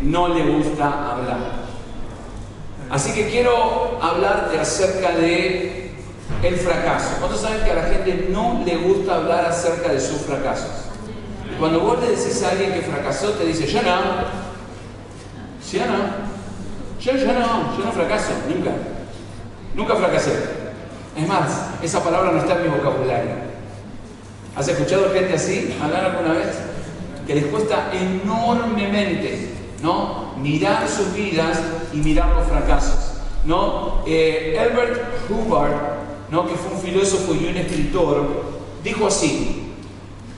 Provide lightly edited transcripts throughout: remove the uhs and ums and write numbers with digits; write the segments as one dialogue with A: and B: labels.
A: no le gusta hablar. Así que quiero hablarte acerca de el fracaso. ¿Cuántos saben que a la gente no le gusta hablar acerca de sus fracasos? Cuando vos le decís a alguien que fracasó, te dice, yo no. ¿Sí o no? Yo no fracaso, nunca fracasé. Es más, esa palabra no está en mi vocabulario. ¿Has escuchado gente así hablar alguna vez? Que les cuesta enormemente, ¿no?, mirar sus vidas y mirar los fracasos, ¿no? Herbert Hubbard, ¿no?, que fue un filósofo y un escritor, dijo así: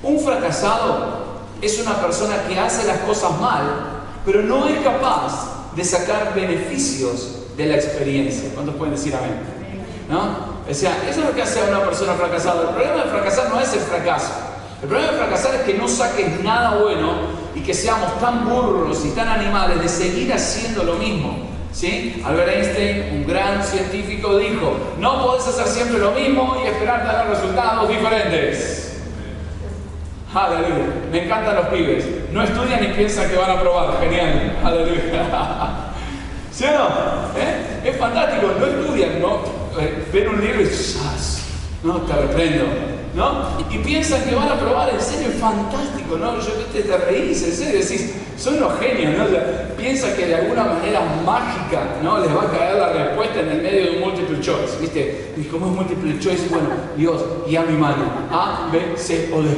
A: un fracasado es una persona que hace las cosas mal, pero no es capaz de sacar beneficios de la experiencia. ¿Cuántos pueden decir amén? ¿No? O sea, eso es lo que hace a una persona fracasada. El problema de fracasar no es el fracaso. El problema de fracasar es que no saques nada bueno y que seamos tan burros y tan animales de seguir haciendo lo mismo, ¿sí? Albert Einstein, un gran científico, dijo: no podés hacer siempre lo mismo y esperar tener resultados diferentes. Aleluya. Me encantan los pibes. No estudian y piensan que van a probar. Genial. Aleluya. ¿Sí o no? Es fantástico. No estudian, ¿no? Ven un libro y ¡zas! No, te reprendo, ¿no? Y piensan que van a probar. En serio, es fantástico, ¿no? Te reís, en serio, decís, son unos genios, ¿no? O sea, piensan que de alguna manera mágica, ¿no?, les va a caer la respuesta en el medio de un multiple choice, ¿viste? Y como es multiple choice, bueno, Dios, guía mi mano. A, B, C o D.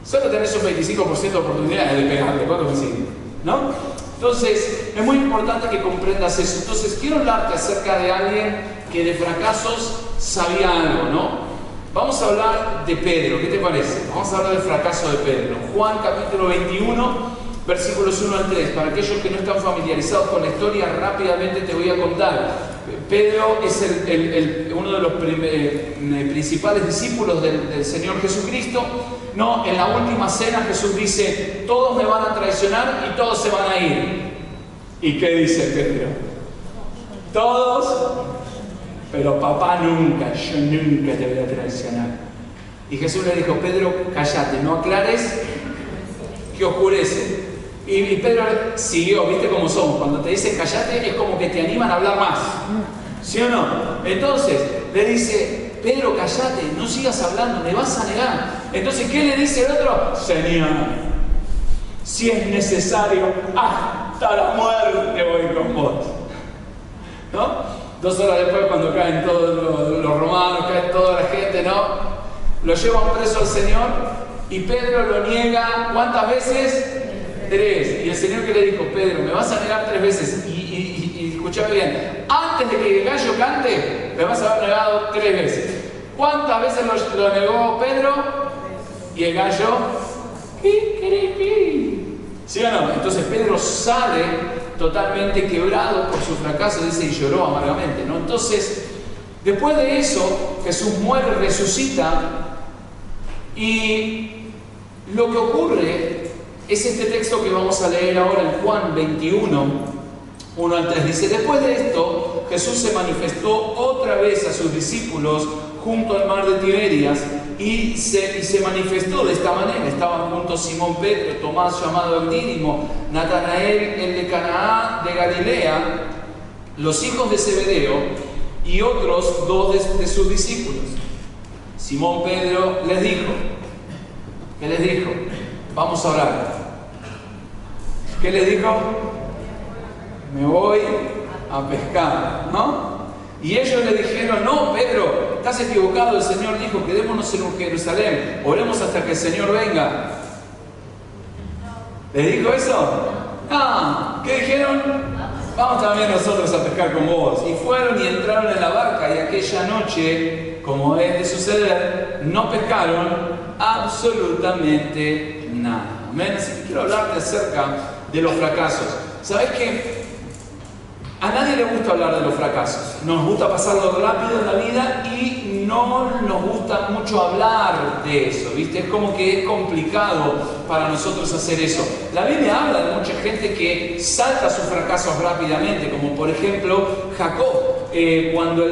A: Solo tenés un 25% de oportunidades de pegarle. ¿Cuántos me siguen? ¿No? Entonces, es muy importante que comprendas eso. Entonces, quiero hablarte acerca de alguien que de fracasos sabía algo, ¿no? Vamos a hablar de Pedro. ¿Qué te parece? Vamos a hablar del fracaso de Pedro. Juan capítulo 21, versículos 1 al 3. Para aquellos que no están familiarizados con la historia, rápidamente te voy a contar. Pedro es uno de los principales discípulos del Señor Jesucristo. No, en la última cena Jesús dice: todos me van a traicionar y todos se van a ir. ¿Y qué dice Pedro? Todos, pero papá nunca, yo nunca te voy a traicionar. Y Jesús le dijo: Pedro, cállate, no aclares, que oscurece. Y Pedro siguió. ¿Viste cómo somos? Cuando te dicen cállate es como que te animan a hablar más, ¿sí o no? Entonces le dice: Pedro, cállate, no sigas hablando, me vas a negar. Entonces, ¿qué le dice el otro? Señor, si es necesario, hasta la muerte voy con vos, ¿no? 2 horas después, cuando caen todos los romanos, cae toda la gente, ¿no?, lo llevan preso al Señor y Pedro lo niega. ¿Cuántas veces? 3. Y el Señor, ¿qué le dijo? Pedro, me vas a negar 3 veces. Y escuchame bien, antes de que el gallo cante, me vas a haber negado 3 veces. ¿Cuántas veces lo negó Pedro? Y el gallo, ¿sí o no? Entonces Pedro sale totalmente quebrado por su fracaso, dice, y lloró amargamente, ¿no? Entonces, después de eso, Jesús muere, resucita, y lo que ocurre es este texto que vamos a leer ahora en Juan 21, 1 al 3. Dice: después de esto, Jesús se manifestó otra vez a sus discípulos junto al mar de Tiberias y se manifestó de esta manera. Estaban juntos Simón Pedro, Tomás llamado el Dídimo, Natanael el de Canaán de Galilea, los hijos de Zebedeo y otros 2 de sus discípulos. Simón Pedro les dijo, ¿qué les dijo? Vamos a orar. ¿Qué les dijo? Me voy a pescar, ¿no? Y ellos le dijeron: no, Pedro, estás equivocado. El Señor dijo: quedémonos en Jerusalén, oremos hasta que el Señor venga. ¿Les dijo eso? Ah, ¿qué dijeron? Vamos también nosotros a pescar con vos. Y fueron y entraron en la barca, y aquella noche, como es de suceder, no pescaron absolutamente nada. Amén. Así que quiero hablarte acerca de los fracasos. ¿Sabés qué? A nadie le gusta hablar de los fracasos. Nos gusta pasarlo rápido en la vida y no nos gusta mucho hablar de eso, ¿viste? Es como que es complicado para nosotros hacer eso. La Biblia habla de mucha gente que salta sus fracasos rápidamente, como por ejemplo Jacob. Cuando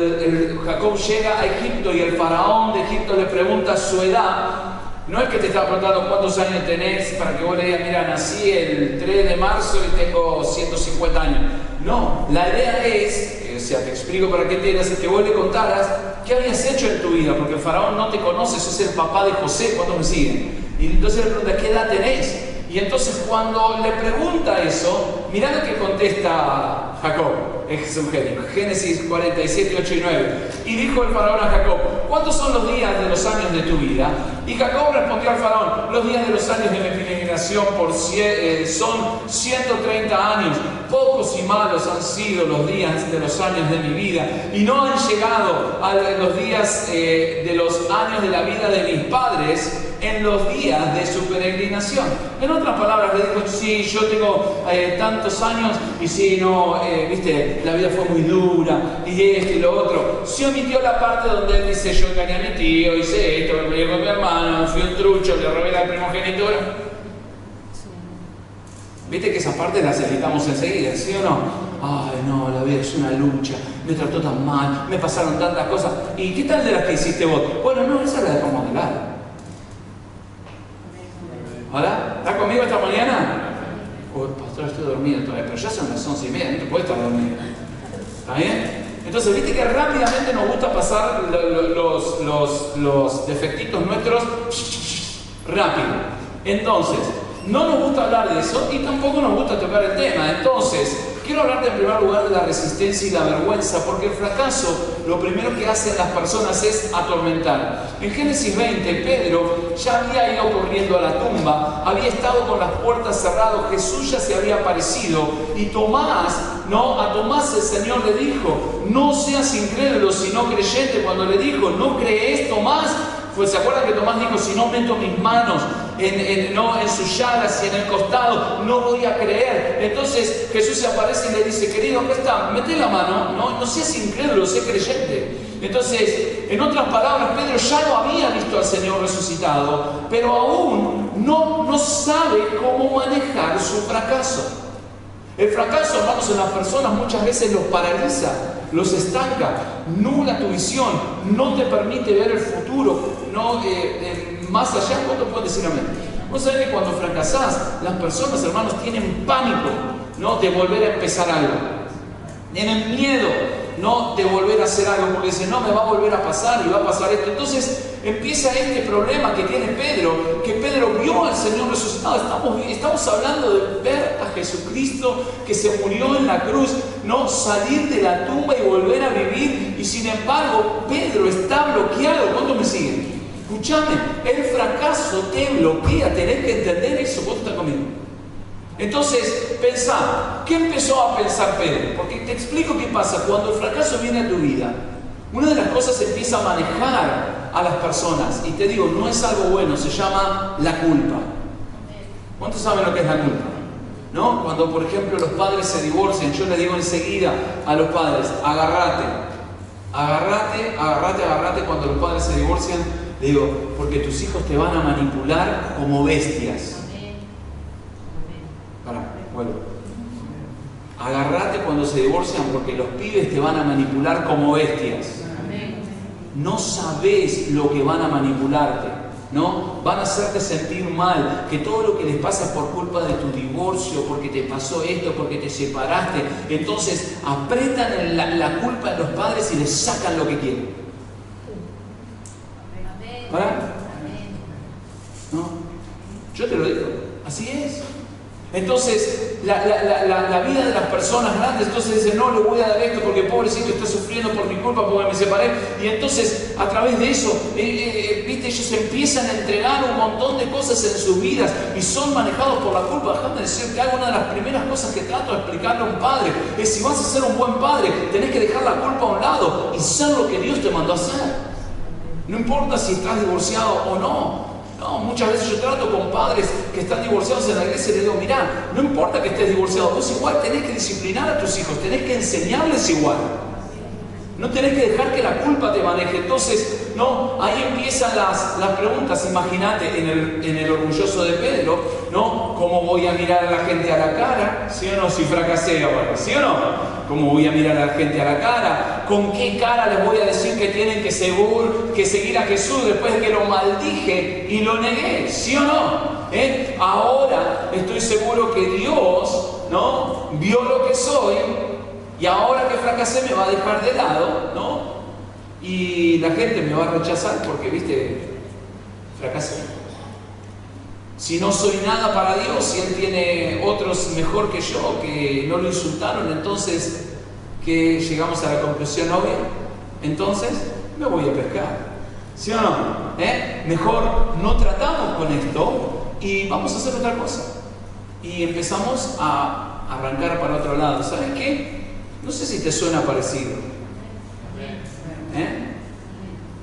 A: Jacob llega a Egipto y el faraón de Egipto le pregunta su edad, No es que te está preguntando cuántos años tenés para que vos le digas, mira, nací el 3 de marzo y tengo 150 años. No, la idea es, te explico para qué entiendas, es que vos le contaras qué habías hecho en tu vida, porque el faraón no te conoce, sos el papá de José, ¿cuántos me siguen? Y entonces le pregunta, ¿qué edad tenés? Y entonces cuando le pregunta eso, mirá lo que contesta Jacob, es un genio, Génesis 47, 8 y 9. Y dijo el faraón a Jacob, ¿cuántos son los días de los años de tu vida? Y Jacob respondió al faraón, los días de los años de mi peregrinación son 130 años. Pocos y malos han sido los días de los años de mi vida, y no han llegado a los días de los años de la vida de mis padres en los días de su peregrinación. En otras palabras, le dijo, sí, yo tengo tantos años, y sí, no, viste, la vida fue muy dura, y esto y lo otro. Se omitió la parte donde él dice, yo engañé a mi tío, hice esto, me peleé con mi hermano, fui un trucho, le robé la primogenitura. Viste que esas partes las evitamos enseguida, ¿sí o no? Ay, no, la vida es una lucha, me trató tan mal, me pasaron tantas cosas. ¿Y qué tal de las que hiciste vos? Bueno, no, esa la dejamos de lado. ¿Hola? ¿Estás conmigo esta mañana? Oh, pastor, estoy dormido todavía, pero ya son las 11:30, no te puedes estar dormido. ¿Está bien? Entonces, viste que rápidamente nos gusta pasar los defectitos nuestros rápido. Entonces, no nos gusta hablar de eso y tampoco nos gusta tocar el tema. Entonces, quiero hablarte en primer lugar de la resistencia y la vergüenza, porque el fracaso lo primero que hacen las personas es atormentar. En Génesis 20, Pedro ya había ido corriendo a la tumba, había estado con las puertas cerradas, Jesús ya se había aparecido, y a Tomás el Señor le dijo, no seas incrédulo sino creyente. Cuando le dijo, ¿no crees, Tomás? Pues se acuerdan que Tomás dijo, si no meto mis manos en sus llagas y en el costado, no voy a creer. Entonces Jesús se aparece y le dice, querido, acá está, mete la mano, no seas incrédulo, sé creyente. Entonces, en otras palabras, Pedro ya lo había visto al Señor resucitado, pero aún no sabe cómo manejar su fracaso. El fracaso, hermanos, en las personas muchas veces los paraliza, los estanca, nubla tu visión, no te permite ver el futuro, más allá. ¿Cuánto pueden decir amén? Vos sabés que cuando fracasás, las personas, hermanos, tienen pánico, de volver a empezar algo. Tienen miedo, de volver a hacer algo, porque dicen, no, me va a volver a pasar y va a pasar esto. Entonces empieza este problema que tiene Pedro, que Pedro vio al Señor resucitado. Estamos hablando de ver a Jesucristo que se murió en la cruz, salir de la tumba y volver a vivir, y sin embargo Pedro está bloqueado. ¿Cuántos me siguen? Escúchame, el fracaso te bloquea, tenés que entender eso. ¿Vos estás conmigo? Entonces, pensá, ¿qué empezó a pensar Pedro? Porque te explico qué pasa. Cuando el fracaso viene a tu vida, una de las cosas empieza a manejar a las personas, y te digo, no es algo bueno, se llama la culpa. ¿Cuántos saben lo que es la culpa? Cuando, por ejemplo, los padres se divorcian, yo les digo enseguida a los padres, agárrate. Cuando los padres se divorcian, le digo, porque tus hijos te van a manipular como bestias. Bueno, agárrate cuando se divorcian, porque los pibes te van a manipular como bestias. No sabés lo que van a manipularte, van a hacerte sentir mal, que todo lo que les pasa es por culpa de tu divorcio, porque te pasó esto, porque te separaste. Entonces apretan la culpa de los padres y les sacan lo que quieren. ¿Para? Yo te lo digo, así es. Entonces, la vida de las personas grandes, entonces dicen, no le voy a dar esto porque pobrecito está sufriendo por mi culpa, porque me separé. Y entonces, a través de eso, ellos empiezan a entregar un montón de cosas en sus vidas y son manejados por la culpa. Déjame decir que una de las primeras cosas que trato de explicarle a un padre es, si vas a ser un buen padre, tenés que dejar la culpa a un lado y ser lo que Dios te mandó a hacer. No importa si estás divorciado o no. Muchas veces yo trato con padres que están divorciados en la iglesia y les digo, mirá, no importa que estés divorciado, vos igual tenés que disciplinar a tus hijos, tenés que enseñarles igual. No tenés que dejar que la culpa te maneje. Entonces, ahí empiezan las preguntas. Imagínate en el orgulloso de Pedro, ¿Cómo voy a mirar a la gente a la cara? ¿Sí o no? Si fracasé ahora, ¿sí o no? ¿Cómo voy a mirar a la gente a la cara? ¿Con qué cara les voy a decir que tienen que seguir a Jesús después de que lo maldije y lo negué? ¿Sí o no? Ahora estoy seguro que Dios, ¿no?, vio lo que soy y ahora que fracasé me va a dejar de lado, ¿no? Y la gente me va a rechazar porque, viste, fracasé. Si no soy nada para Dios, si Él tiene otros mejor que yo, que no lo insultaron, entonces, que llegamos a la conclusión obvia, entonces me voy a pescar. ¿Sí o no? Mejor no tratamos con esto y vamos a hacer otra cosa. Y empezamos a arrancar para otro lado. ¿Sabes qué? No sé si te suena parecido.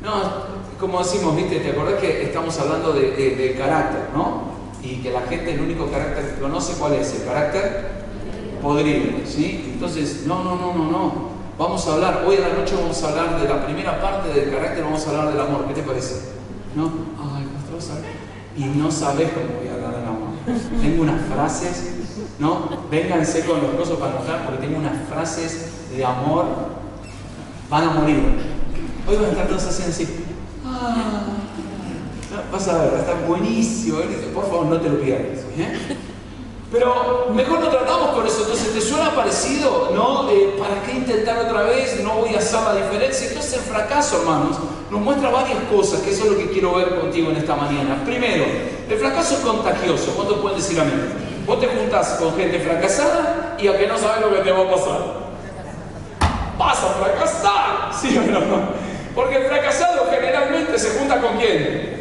A: No, como decimos, ¿viste? ¿Te acordás que estamos hablando de carácter, ¿no? Y que la gente, el único carácter que conoce, ¿cuál es? El carácter podrido, ¿sí? Entonces, no. Vamos a hablar, hoy a la noche vamos a hablar de la primera parte del carácter, vamos a hablar del amor. ¿Qué te parece? ¿No? Ay, pastor, ¿sabes? Y no sabes cómo voy a hablar del amor. Tengo unas frases, ¿no? Vénganse con los cosas para mostrar, porque tengo unas frases de amor. Van a morir. Hoy van a estar todos haciendo así. Vas a ver, va a estar buenísimo. Por favor, no te lo pierdas. Pero mejor no tratamos con eso. Entonces, ¿te suena parecido? ¿No? ¿Para qué intentar otra vez? No voy a hacer la diferencia. Entonces, el fracaso, hermanos, nos muestra varias cosas, que eso es lo que quiero ver contigo en esta mañana. Primero, el fracaso es contagioso. ¿Cuántos pueden decir amén? Vos te juntás con gente fracasada y a que no sabes lo que te va a pasar. Vas a fracasar, ¿sí o no? Porque el fracasado generalmente se junta con ¿quién?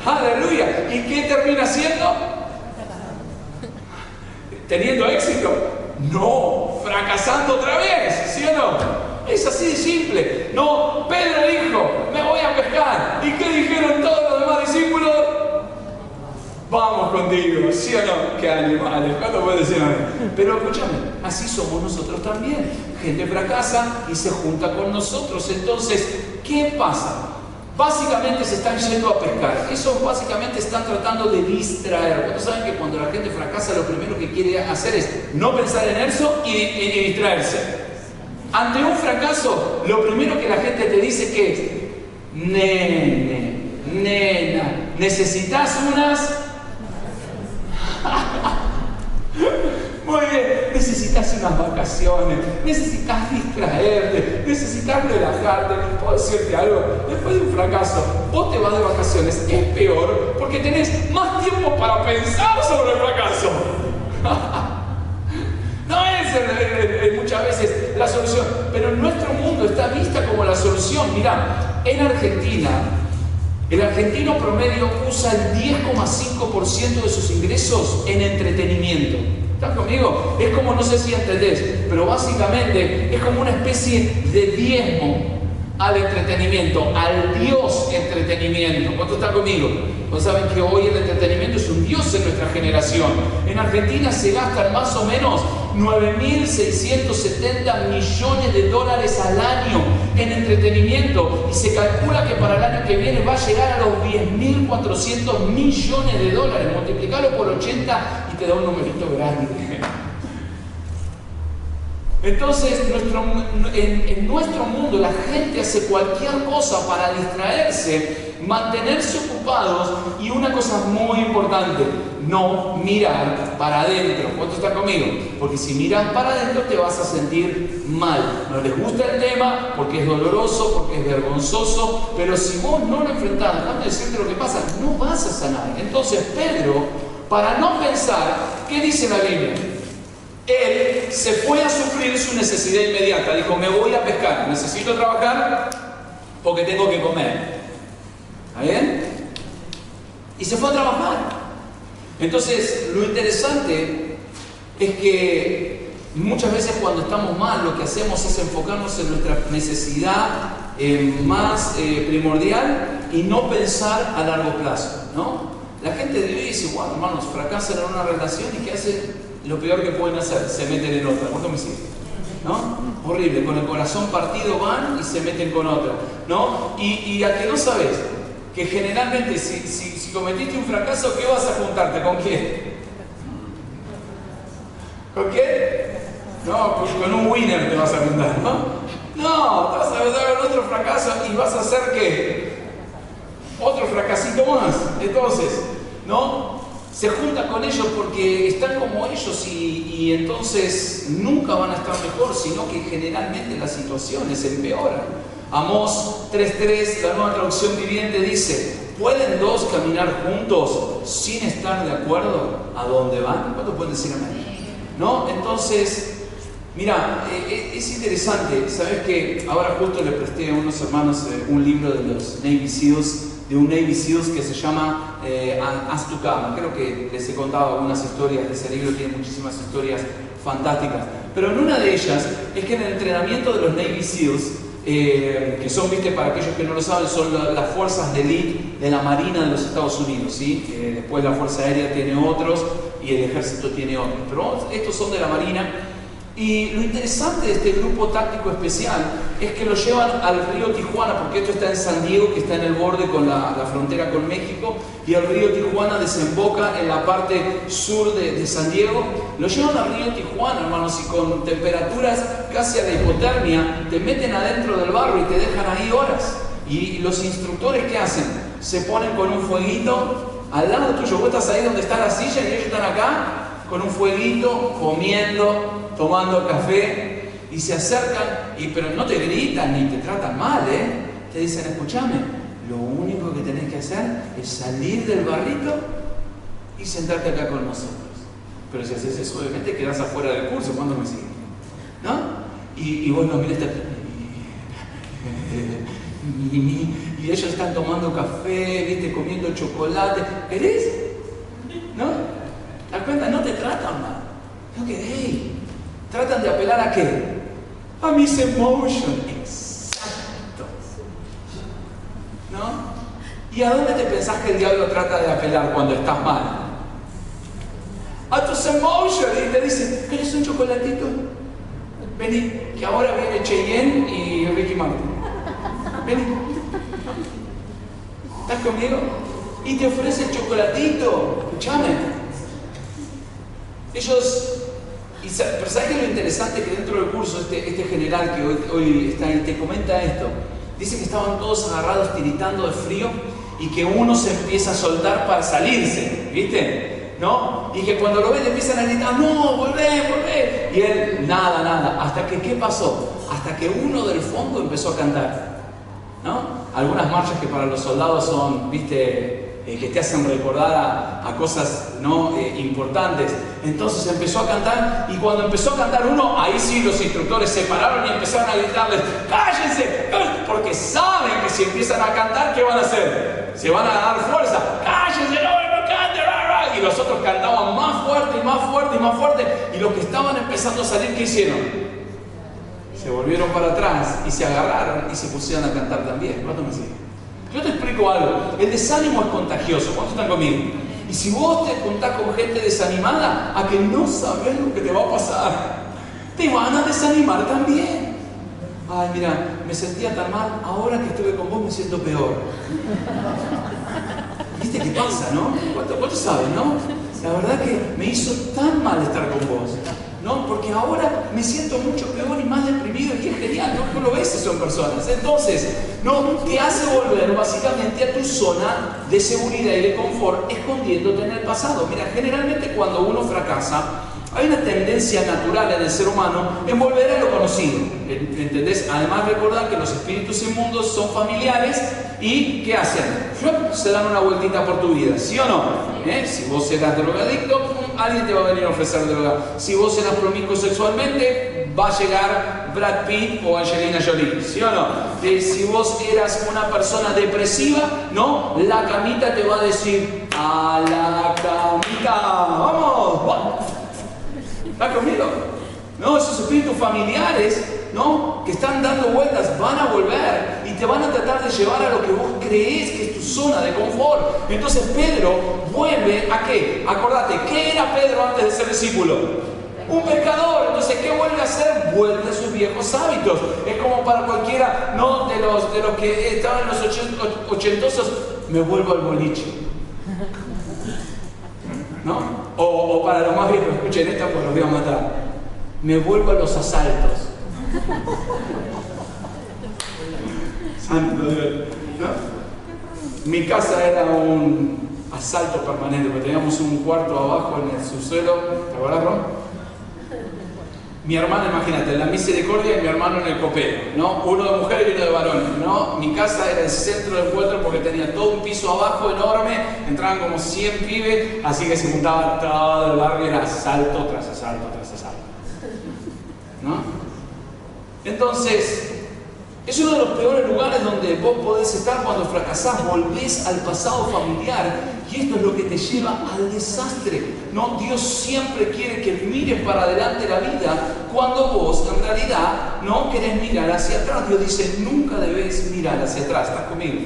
A: ¡Aleluya! ¿Y qué termina haciendo? ¿Teniendo éxito? No, fracasando otra vez, ¿sí o no? Es así de simple. No, Pedro dijo, me voy a pescar. ¿Y qué dijeron todos los demás discípulos? Vamos contigo, ¿sí o no? ¡Qué animales! ¿Cuánto puede decir amén? Pero escúchame, así somos nosotros también. Gente fracasa y se junta con nosotros. Entonces, ¿qué pasa? Básicamente se están yendo a pescar. Eso básicamente están tratando de distraer. ¿Cuántos saben que cuando la gente fracasa lo primero que quiere hacer es no pensar en eso y distraerse? Ante un fracaso, lo primero que la gente te dice que es: nena, necesitas unas... Muy bien, necesitas unas vacaciones, necesitas distraerte, necesitas relajarte. ¿Puedo decirte algo? Después de un fracaso, vos te vas de vacaciones, es peor porque tenés más tiempo para pensar sobre el fracaso. No es muchas veces la solución, pero en nuestro mundo está vista como la solución. Mirá, en Argentina, el argentino promedio usa el 10,5% de sus ingresos en entretenimiento. ¿Estás conmigo? Es como, no sé si entendés, pero básicamente es como una especie de diezmo al entretenimiento, al Dios entretenimiento. ¿Cuánto está conmigo? Pues saben que hoy el entretenimiento es un Dios en nuestra generación. En Argentina se gastan más o menos 9.670 millones de dólares al año en entretenimiento y se calcula que para el año que viene va a llegar a los 10.400 millones de dólares. Multiplicalo por 80 y te da un numerito grande. Entonces, en nuestro mundo la gente hace cualquier cosa para distraerse, mantenerse ocupados y una cosa muy importante, no mirar para adentro. ¿Cuánto está conmigo? Porque si miras para adentro te vas a sentir mal. No les gusta el tema porque es doloroso, porque es vergonzoso, pero si vos no lo enfrentás, déjame decirte lo que pasa, no vas a sanar. Entonces Pedro, para no pensar, ¿qué dice la Biblia? Él se fue a sufrir su necesidad inmediata. Dijo, me voy a pescar, necesito trabajar porque tengo que comer. ¿Está bien? Y se fue a trabajar. Entonces, lo interesante es que muchas veces cuando estamos mal, lo que hacemos es enfocarnos en nuestra necesidad más primordial y no pensar a largo plazo, ¿no? La gente de hoy dice, bueno, hermanos, fracasan en una relación y ¿qué hacen? Lo peor que pueden hacer, se meten en otra. ¿Cuánto me sigue? ¿No? Horrible, con el corazón partido van y se meten con otra, ¿no? Y a que no sabes que generalmente si cometiste un fracaso, ¿qué vas a juntarte? ¿Con quién? ¿Con quién? No, con un winner te vas a juntar, ¿no? No, te vas a juntar con otro fracaso y vas a hacer ¿qué? Otro fracasito más. Entonces, ¿no? Se junta con ellos porque están como ellos y entonces nunca van a estar mejor, sino que generalmente las situaciones empeoran. Amós 3.3, la Nueva Traducción Viviente dice: ¿pueden dos caminar juntos sin estar de acuerdo a dónde van? ¿Cuántos pueden decir amén? ¿No? Entonces, mira, es interesante. ¿Sabes que ahora justo le presté a unos hermanos un libro de los Navy SEALs, de un Navy SEALs que se llama As to Come? Creo que les he contado algunas historias de ese libro, tiene muchísimas historias fantásticas. Pero en una de ellas es que en el entrenamiento de los Navy SEALs, que son, viste, para aquellos que no lo saben, son las fuerzas de élite de la Marina de los Estados Unidos, ¿sí? Después la Fuerza Aérea tiene otros y el Ejército tiene otros, pero estos son de la Marina. Y lo interesante de este grupo táctico especial es que lo llevan al río Tijuana, porque esto está en San Diego, que está en el borde con la frontera con México, y el río Tijuana desemboca en la parte sur de San Diego. Lo llevan al río Tijuana, hermanos, y con temperaturas casi a la hipotermia, te meten adentro del barro y te dejan ahí horas. Y los instructores, ¿qué hacen? Se ponen con un fueguito al lado tuyo. Vos estás ahí donde está la silla y ellos están acá con un fueguito, comiendo, tomando café, y se acercan, pero no te gritan ni te tratan mal, te dicen: escúchame, lo único que tenés que hacer es salir del barrito y sentarte acá con nosotros. Pero si haces eso, obviamente quedás afuera del curso. ¿Cuándo me siguen? ¿No? Y vos los mirás y ellos están tomando café, viste, comiendo chocolate. ¿Querés? ¿No? ¿Te das cuenta? No te tratan mal. No querés. Tratan de apelar ¿a qué? A mis emotions. Exacto. ¿No? ¿Y a dónde te pensás que el diablo trata de apelar cuando estás mal? A tus emotions. Y te dice: ¿querés un chocolatito? Vení, que ahora viene Cheyenne y Ricky Martin. Vení. ¿Estás conmigo? Y te ofrece el chocolatito. Escúchame. Ellos... Pero ¿sabes qué es lo interesante? Que dentro del curso este general que hoy está ahí te comenta esto. Dice que estaban todos agarrados tiritando de frío y que uno se empieza a soltar para salirse, ¿viste? ¿No? Y que cuando lo ven empiezan a gritar: no, volvé. Y él, nada. Hasta que, ¿qué pasó? Hasta que uno del fondo empezó a cantar, ¿no? Algunas marchas que para los soldados son, ¿viste? Que te hacen recordar a cosas, ¿no? Importantes. Entonces empezó a cantar, y cuando empezó a cantar uno, ahí sí los instructores se pararon y empezaron a gritarles: ¡cállense! Porque saben que si empiezan a cantar, ¿qué van a hacer? Se van a dar fuerza. ¡Cállense! ¡No canten! Y los otros cantaban más fuerte y más fuerte y más fuerte, y los que estaban empezando a salir, ¿qué hicieron? Se volvieron para atrás y se agarraron y se pusieron a cantar también. ¿Cuánto me siguen? Yo te explico algo. El desánimo es contagioso. ¿Cuántos están conmigo? Y si vos te juntás con gente desanimada, a que no sabes lo que te va a pasar, te van a desanimar también. Ay, mira, me sentía tan mal, ahora que estuve con vos me siento peor. ¿Viste qué pasa, no? ¿Cuántos saben, no? La verdad que me hizo tan mal estar con vos, ¿no? Porque ahora me siento mucho peor y más deprimido, y es genial, ¿no? ¿Cómo lo ves si son personas? Entonces, ¿no? Te hace volver básicamente a tu zona de seguridad y de confort, escondiéndote en el pasado. Mira, generalmente cuando uno fracasa, hay una tendencia natural en el ser humano en volver a lo conocido. ¿Entendés? Además, recordad que los espíritus inmundos son familiares y ¿qué hacen? Se dan una vueltita por tu vida, ¿sí o no? Si vos eras drogadicto, alguien te va a venir a ofrecer droga. Si vos eras promiscuo sexualmente, va a llegar Brad Pitt o Angelina Jolie, ¿sí o no? Si vos eras una persona depresiva, ¿no? La camita te va a decir: a la camita, vamos. ¿Está conmigo? No, esos espíritus familiares, ¿no? Que están dando vueltas, van a volver y te van a tratar de llevar a lo que vos creés que es tu zona de confort. Entonces Pedro vuelve ¿a qué? Acordate, ¿qué era Pedro antes de ser discípulo? Un pescador. Entonces, ¿qué vuelve a hacer? Vuelve a sus viejos hábitos. Es como para cualquiera, ¿no? de los que estaban en los ochentosos, me vuelvo al boliche, ¿no? O O para los más viejos, escuchen esta porque los voy a matar. Me vuelvo a los asaltos. Santo Dios, ¿no? Mi casa era un asalto permanente, porque teníamos un cuarto abajo en el subsuelo, ¿te acuerdas, Ron? Mi hermana, imagínate, en la misericordia y mi hermano en el copero, ¿no? Uno de mujeres y uno de varones, ¿no? Mi casa era el centro del encuentro porque tenía todo un piso abajo enorme, entraban como 100 pibes, así que se juntaba todo el barrio, era asalto tras asalto tras asalto, ¿no? Entonces, es uno de los peores lugares donde vos podés estar cuando fracasás, volvés al pasado familiar y esto es lo que te lleva al desastre. No, Dios siempre quiere que mires para adelante la vida cuando vos en realidad no querés mirar hacia atrás. Dios dice, nunca debes mirar hacia atrás. ¿Estás conmigo?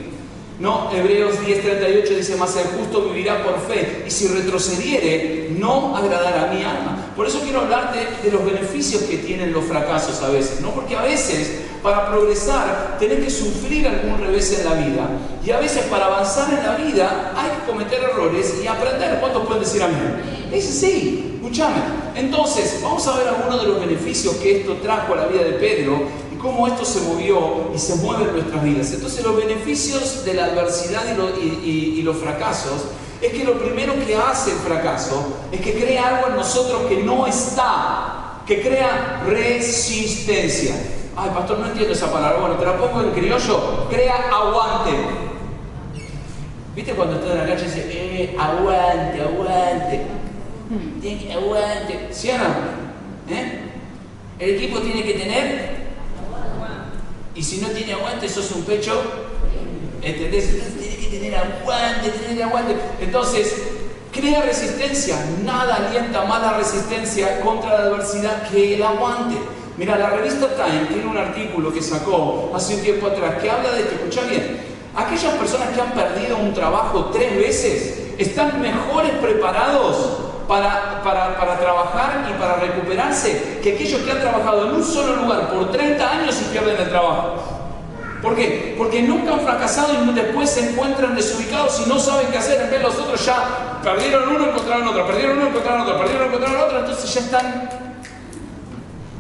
A: No, Hebreos 10:38 dice, mas el justo vivirá por fe y si retrocediere no agradará a mi alma. Por eso quiero hablarte de los beneficios que tienen los fracasos a veces, ¿no? Porque a veces para progresar tenés que sufrir algún revés en la vida y a veces para avanzar en la vida hay que cometer errores y aprender. ¿Cuántos pueden decir amén? Dice, sí, escúchame. Entonces, vamos a ver algunos de los beneficios que esto trajo a la vida de Pedro y cómo esto se movió y se mueve en nuestras vidas. Entonces, los beneficios de la adversidad y los fracasos es que lo primero que hace el fracaso es que crea algo en nosotros que no está, que crea resistencia. Ay, pastor, no entiendo esa palabra. Bueno, te la pongo en criollo. Crea aguante. ¿Viste cuando estás en la calle y dice, aguante, aguante? Aguante. ¿Sí o no? El equipo tiene que tener. Y si no tiene aguante, sos un pecho. ¿Entendés? Entonces tiene que tener aguante, tener aguante. Entonces, crea resistencia. Nada alienta más la resistencia contra la adversidad que el aguante. Mira, la revista Time tiene un artículo que sacó hace un tiempo atrás que habla de que, escucha bien, aquellas personas que han perdido un trabajo 3 veces están mejores preparados para trabajar y para recuperarse que aquellos que han trabajado en un solo lugar por 30 años y pierden el trabajo. ¿Por qué? Porque nunca han fracasado y después se encuentran desubicados y no saben qué hacer. En vez de los otros ya perdieron uno, encontraron otro, perdieron uno, encontraron otro, perdieron, encontraron otro, entonces ya están.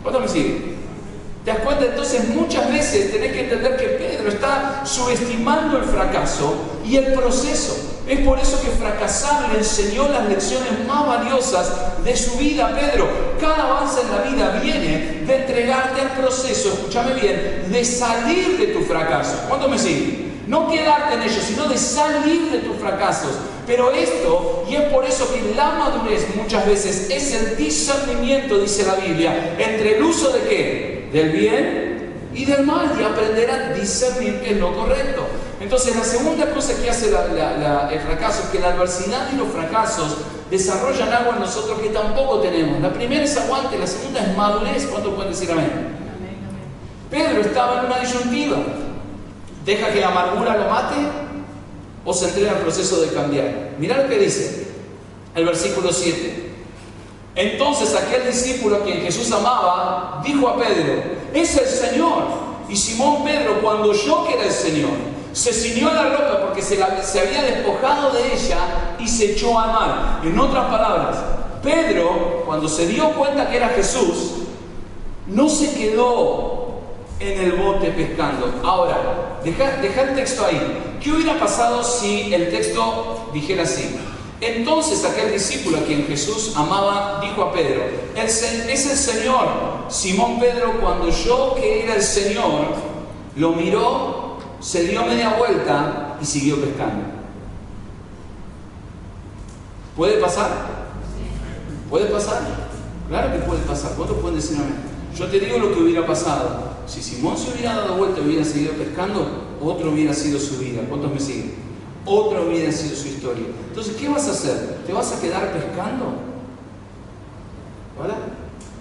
A: ¿Cuánto me sigue? ¿Te das cuenta? Entonces muchas veces tenés que entender que Pedro está subestimando el fracaso y el proceso. Es por eso que fracasar le enseñó las lecciones más valiosas de su vida a Pedro. Cada avance en la vida viene de entregarte al proceso, escúchame bien, de salir de tu fracaso. ¿Cuánto me sigue? No quedarte en ellos, sino de salir de tus fracasos. Pero esto, y es por eso que la madurez muchas veces es el discernimiento, dice la Biblia, entre el uso de ¿qué? Del bien y del mal, y aprender a discernir qué es lo correcto. Entonces, la segunda cosa que hace el fracaso es que la adversidad y los fracasos desarrollan algo en nosotros que tampoco tenemos. La primera es aguante, la segunda es madurez. ¿Cuánto pueden decir amén? Pedro estaba en una disyuntiva. ¿Deja que la amargura lo mate o se entrega al proceso de cambiar? Mirá lo que dice el versículo 7. Entonces aquel discípulo a quien Jesús amaba dijo a Pedro, es el Señor. Y Simón Pedro, cuando oyó que era el Señor, se ciñó la ropa porque se había despojado de ella y se echó al mar. En otras palabras, Pedro, cuando se dio cuenta que era Jesús, no se quedó en el bote pescando. Ahora, deja el texto ahí. ¿Qué hubiera pasado si el texto dijera así? Entonces aquel discípulo a quien Jesús amaba dijo a Pedro, es el Señor. Simón Pedro, cuando oyó que era el Señor, lo miró, se dio media vuelta y siguió pescando. ¿Puede pasar? ¿Puede pasar? Claro que puede pasar. ¿Cuántos pueden decir amén? Yo te digo lo que hubiera pasado. Si Simón se hubiera dado vuelta y hubiera seguido pescando, otro hubiera sido su vida. ¿Cuántos me siguen? Otro hubiera sido su historia. Entonces, ¿qué vas a hacer? ¿Te vas a quedar pescando? ¿Verdad?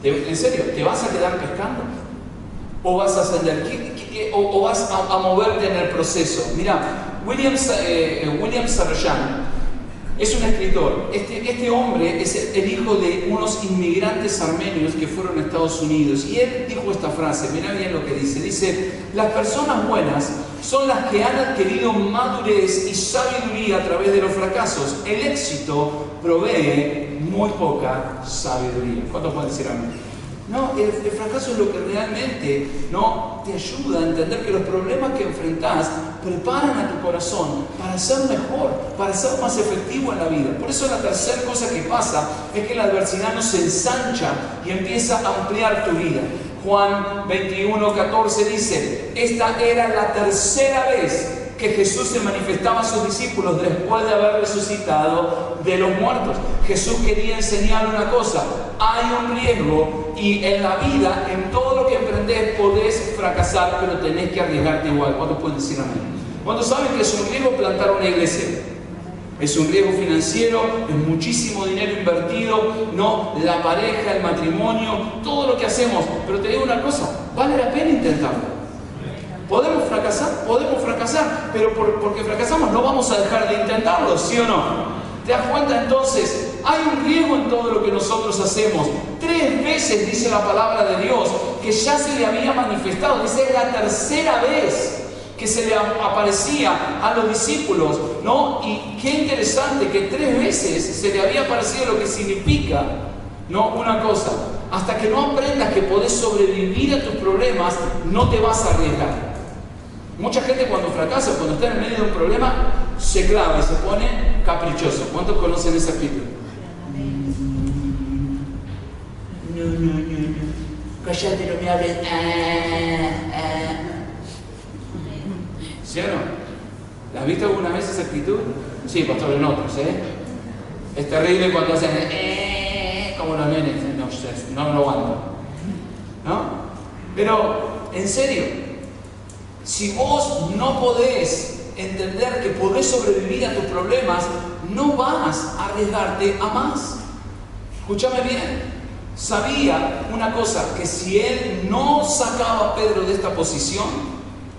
A: ¿En serio? ¿Te vas a quedar pescando? ¿O vas a ascender? ¿O vas a moverte en el proceso? Mira, William Sargent Es un escritor. Este hombre es el hijo de unos inmigrantes armenios que fueron a Estados Unidos. Y él dijo esta frase, mirá bien lo que dice. Dice, las personas buenas son las que han adquirido madurez y sabiduría a través de los fracasos. El éxito provee muy poca sabiduría. ¿Cuántos pueden decir amén? No, el fracaso es lo que realmente no te ayuda a entender que los problemas que enfrentás preparan a tu corazón para ser mejor, para ser más efectivo en la vida. Por eso la tercera cosa que pasa es que la adversidad no se ensancha y empieza a ampliar tu vida. Juan 21:14 dice, esta era la tercera vez que Jesús se manifestaba a sus discípulos después de haber resucitado de los muertos. Jesús quería enseñar una cosa: hay un riesgo y en la vida, en todo lo que emprendés, podés fracasar, pero tenés que arriesgarte igual. ¿Cuántos pueden decir amén? ¿Cuántos saben que es un riesgo plantar una iglesia? Es un riesgo financiero, es muchísimo dinero invertido, no, la pareja, el matrimonio, todo lo que hacemos. Pero te digo una cosa, vale la pena intentarlo. ¿Podemos fracasar, pero porque fracasamos no vamos a dejar de intentarlo, ¿sí o no? ¿Te das cuenta entonces? Hay un riesgo en todo lo que nosotros hacemos. 3 veces dice la palabra de Dios que ya se le había manifestado. Dice, es la tercera vez que se le aparecía a los discípulos, ¿no? Y qué interesante que 3 veces se le había aparecido, lo que significa, ¿no? Una cosa, hasta que no aprendas que podés sobrevivir a tus problemas, no te vas a arriesgar. Mucha gente cuando fracasa, cuando está en medio de un problema, se clava y se pone caprichoso. ¿Cuántos conocen esa actitud? No. Cállate, no me hables. ¿Sí o no? ¿La has visto alguna vez esa actitud? Sí, pastor, en otros, ¿eh? Es terrible cuando hacen como los nenes. No lo aguanto. ¿No? Pero, en serio, si vos no podés entender que podés sobrevivir a tus problemas, no vas a arriesgarte a más. Escúchame bien. Sabía una cosa, que si él no sacaba a Pedro de esta posición,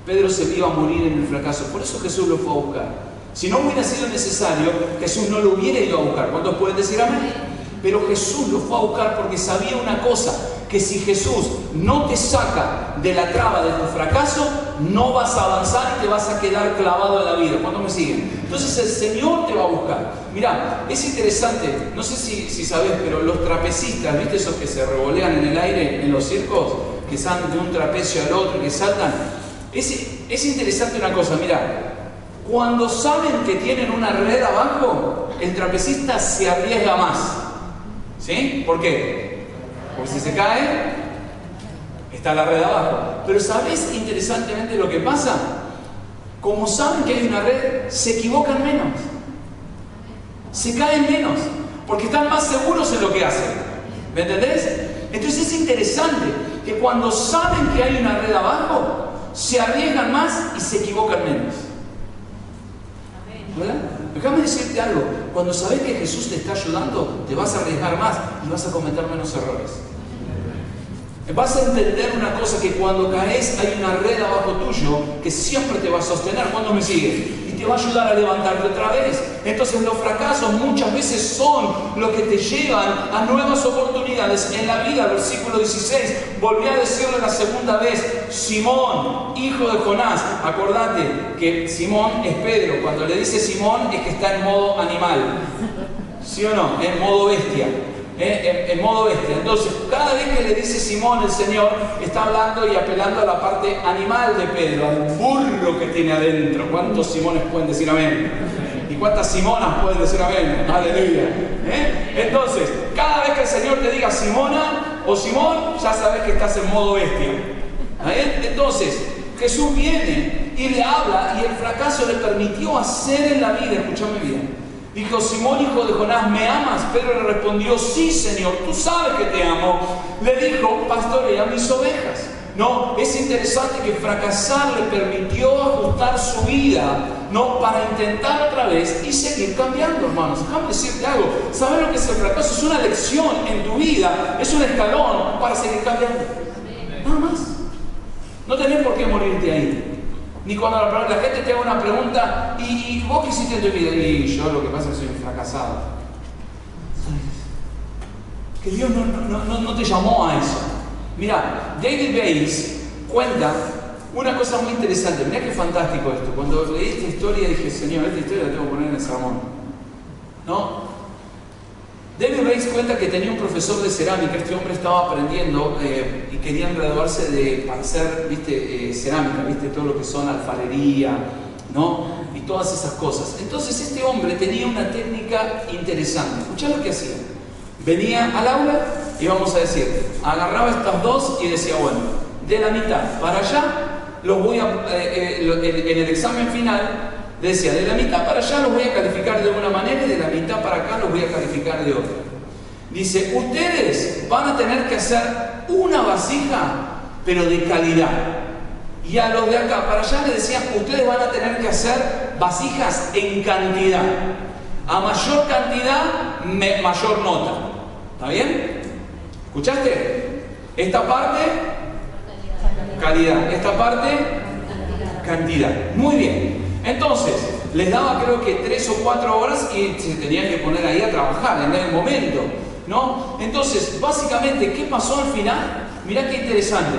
A: Pedro se iba a morir en el fracaso. Por eso Jesús lo fue a buscar. Si no hubiera sido necesario, Jesús no lo hubiera ido a buscar. ¿Cuántos pueden decir amén? Pero Jesús lo fue a buscar porque sabía una cosa, que si Jesús no te saca de la traba de tu fracaso, no vas a avanzar y te vas a quedar clavado en la vida. ¿Cuántos me siguen? Entonces el Señor te va a buscar. Mirá, es interesante, no sé si sabes, pero los trapecistas, ¿viste esos que se revolean en el aire en los circos? Que salen de un trapecio al otro, que saltan. Es interesante una cosa, mirá. Cuando saben que tienen una red abajo, el trapecista se arriesga más. ¿Sí? ¿Por qué? Porque si se cae, está la red abajo. Pero ¿sabes interesantemente lo que pasa? Como saben que hay una red, se equivocan menos. Se caen menos. Porque están más seguros en lo que hacen. ¿Me entendés? Entonces es interesante que cuando saben que hay una red abajo, se arriesgan más y se equivocan menos. ¿Verdad? Déjame decirte algo. Cuando sabes que Jesús te está ayudando, te vas a arriesgar más y vas a cometer menos errores. Vas a entender una cosa, que cuando caes hay una red abajo tuyo que siempre te va a sostener. ¿Cuándo me siguen? Y te va a ayudar a levantarte otra vez. Entonces los fracasos muchas veces son lo que te llevan a nuevas oportunidades en la vida. Versículo 16, volví a decirle la segunda vez, Simón, hijo de Jonás. Acordate que Simón es Pedro. Cuando le dice Simón es que está en modo animal. ¿Sí o no? En modo bestia. En modo bestia. Entonces, cada vez que le dice Simón, el Señor está hablando y apelando a la parte animal de Pedro, al burro que tiene adentro. ¿Cuántos Simones pueden decir amén? ¿Y cuántas Simonas pueden decir amén? Aleluya. Entonces, cada vez que el Señor te diga Simona o Simón, ya sabes que estás en modo bestia. Entonces, Jesús viene y le habla, y el fracaso le permitió hacer en la vida. Escúchame bien. Dijo, Simón, hijo de Jonás, ¿me amas? Pedro le respondió, sí, Señor, tú sabes que te amo. Le dijo, pastorea mis ovejas. No, es interesante que fracasar le permitió ajustar su vida, no, para intentar otra vez y seguir cambiando, hermanos. Déjame decirte algo. ¿Sabes lo que es el fracaso? Es una lección en tu vida, es un escalón para seguir cambiando. Nada más. No tenés por qué morirte ahí. Ni cuando la gente te haga una pregunta, ¿y vos qué hiciste en tu vida? Y yo lo que pasa es que soy un fracasado. Que Dios no te llamó a eso. Mira, David Bayes cuenta una cosa muy interesante. Mira qué fantástico esto. Cuando leí esta historia dije, Señor, esta historia la tengo que poner en el sermón, ¿no? David Bayes cuenta que tenía un profesor de cerámica. Este hombre estaba aprendiendo y querían graduarse para hacer, cerámica, todo lo que son alfarería, ¿no? Y todas esas cosas. Entonces este hombre tenía una técnica interesante. Escuchá lo que hacía. Venía al aula y vamos a decir, agarraba estas dos y decía, bueno, de la mitad para allá, los voy a, en el examen final, decía, de la mitad para allá los voy a calificar de una manera y de la mitad para acá los voy a calificar de otra. Dice, ustedes van a tener que hacer una vasija, pero de calidad. Y a los de acá para allá les decía, ustedes van a tener que hacer vasijas en cantidad. A mayor cantidad, mayor nota. ¿Está bien? ¿Escuchaste? Esta parte, calidad. Esta parte, cantidad. Muy bien. Entonces, les daba creo que 3 o 4 horas y se tenían que poner ahí a trabajar en el momento, ¿no? Entonces, básicamente, ¿qué pasó al final? Mirá qué interesante.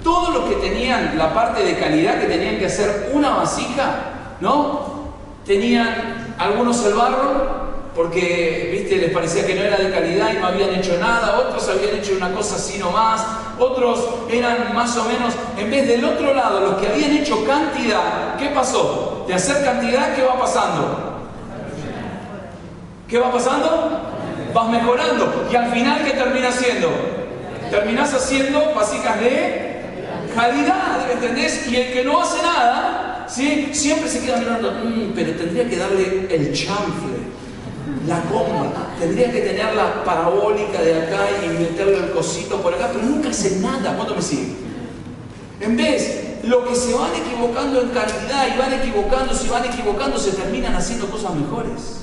A: Todos los que tenían la parte de calidad, que tenían que hacer una vasija, ¿no? Tenían algunos el barro, porque, les parecía que no era de calidad y no habían hecho nada. Otros habían hecho una cosa así nomás. Otros eran más o menos, en vez del otro lado, los que habían hecho cantidad. ¿Qué pasó? De hacer cantidad, ¿qué va pasando? ¿Qué va pasando? Vas mejorando. Y al final, ¿qué terminas haciendo? Terminás haciendo vasijas de calidad, ¿entendés? Y el que no hace nada, ¿sí? Siempre se queda mirando, pero tendría que darle el chanfle, la goma, tendría que tener la parabólica de acá y meterle el cosito por acá, pero nunca hace nada. ¿Cuánto me sigue? En vez, lo que se van equivocando en calidad y van equivocando, se terminan haciendo cosas mejores.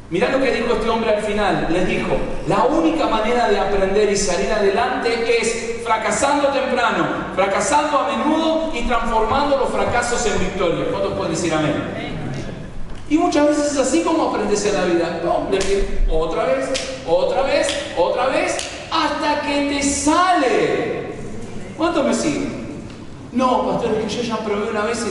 A: Mirá lo que dijo este hombre al final. Les dijo, la única manera de aprender y salir adelante es fracasando temprano, fracasando a menudo y transformando los fracasos en victoria. ¿Cuántos pueden decir amén? Y muchas veces es así como aprendes en la vida. Otra vez, hasta que te sale. ¿Cuánto me siguen? No, pastor, es que yo ya probé una vez.